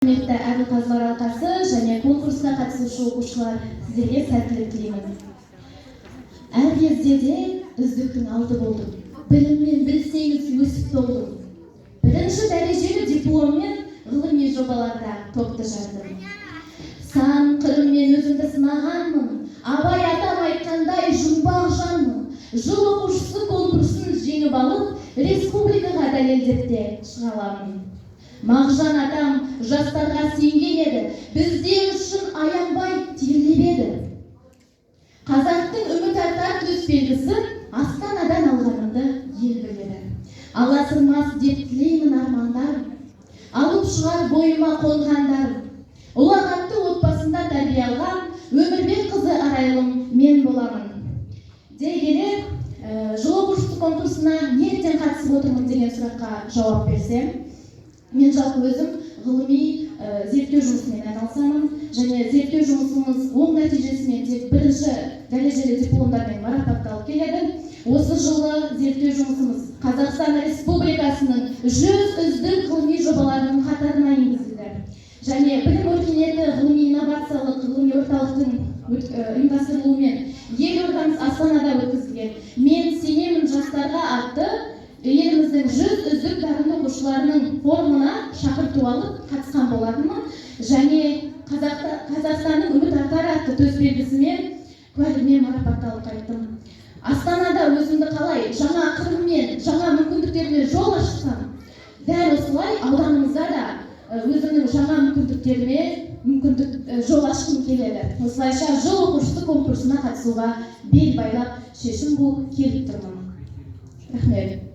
Құрметті Әділқазылар алқасы және конкурсқа қатысушы оқушылар, сіздерге сәттілік тілеймін. Әр кезде де үздіктің алды болдым. Біліммен білсеңіз өсіп толдым. Бірінші дәрежелі дипломмен ғылыми жобаларда топты жардым. Сан қырыммен өзімді сынағанмын. Абай атам айтқандай жұмбақ жанмын. Жыл оқушысы конкурсын жеңіп алып, республикаға дәлелдеп те шыға аламын. Мағжан атам жастарға сенген еді, біздер үшін аянбай терлеп еді. Қазақтың үміт артар төсбелгісі Астанадан алғанымды ел біледі. Аласырмас деп тілеймін армандарым, алып шығар бойыма қонғандарым. Ұлағатты отбасында тәрбие алған Өмірбек қызы Арайлым мен боламын. Дей келе, жыл оқушысы конкурсына неліктен қатысып отырмын деген сұраққа жауап берсем, мен жалпы өзім ғылыми зерттеу жұмысымен айналысамын, және зерттеу жұмысымыз оң нәтижесімен тек бірінші дәрежелі дипломдармен марапатталып келеді. Осы жылы зерттеу жұмысымыз Қазақстан Республикасының 100 үздік ғылыми жобаларының қатарына енгізілді. Және білім өркениеті ғылыми инновациялық ғылыми орталықтың ұйымдастырылуымен елордамыз Астанада өткізілген "Мен сенемін жастарға" атты еліміздің 100 үздік дарынды оқушыларының форумына шақырту алып қатысқан болатынмын. Және Қазақстанның үміт артар атты төсбелгісімен куәлігімен марапатталып қайттым. Астанада өзімді қалай жаңа қырыммен, жаңа мүмкіндіктермен жол ашсам, дәл осылай ауданымызда да өзімнің жаңа мүмкіндік жол ашқым келеді. Осылайша жыл оқушысы конкурсына қатысуға бел байлап шешім болып келіп тұрмын. Рахмет.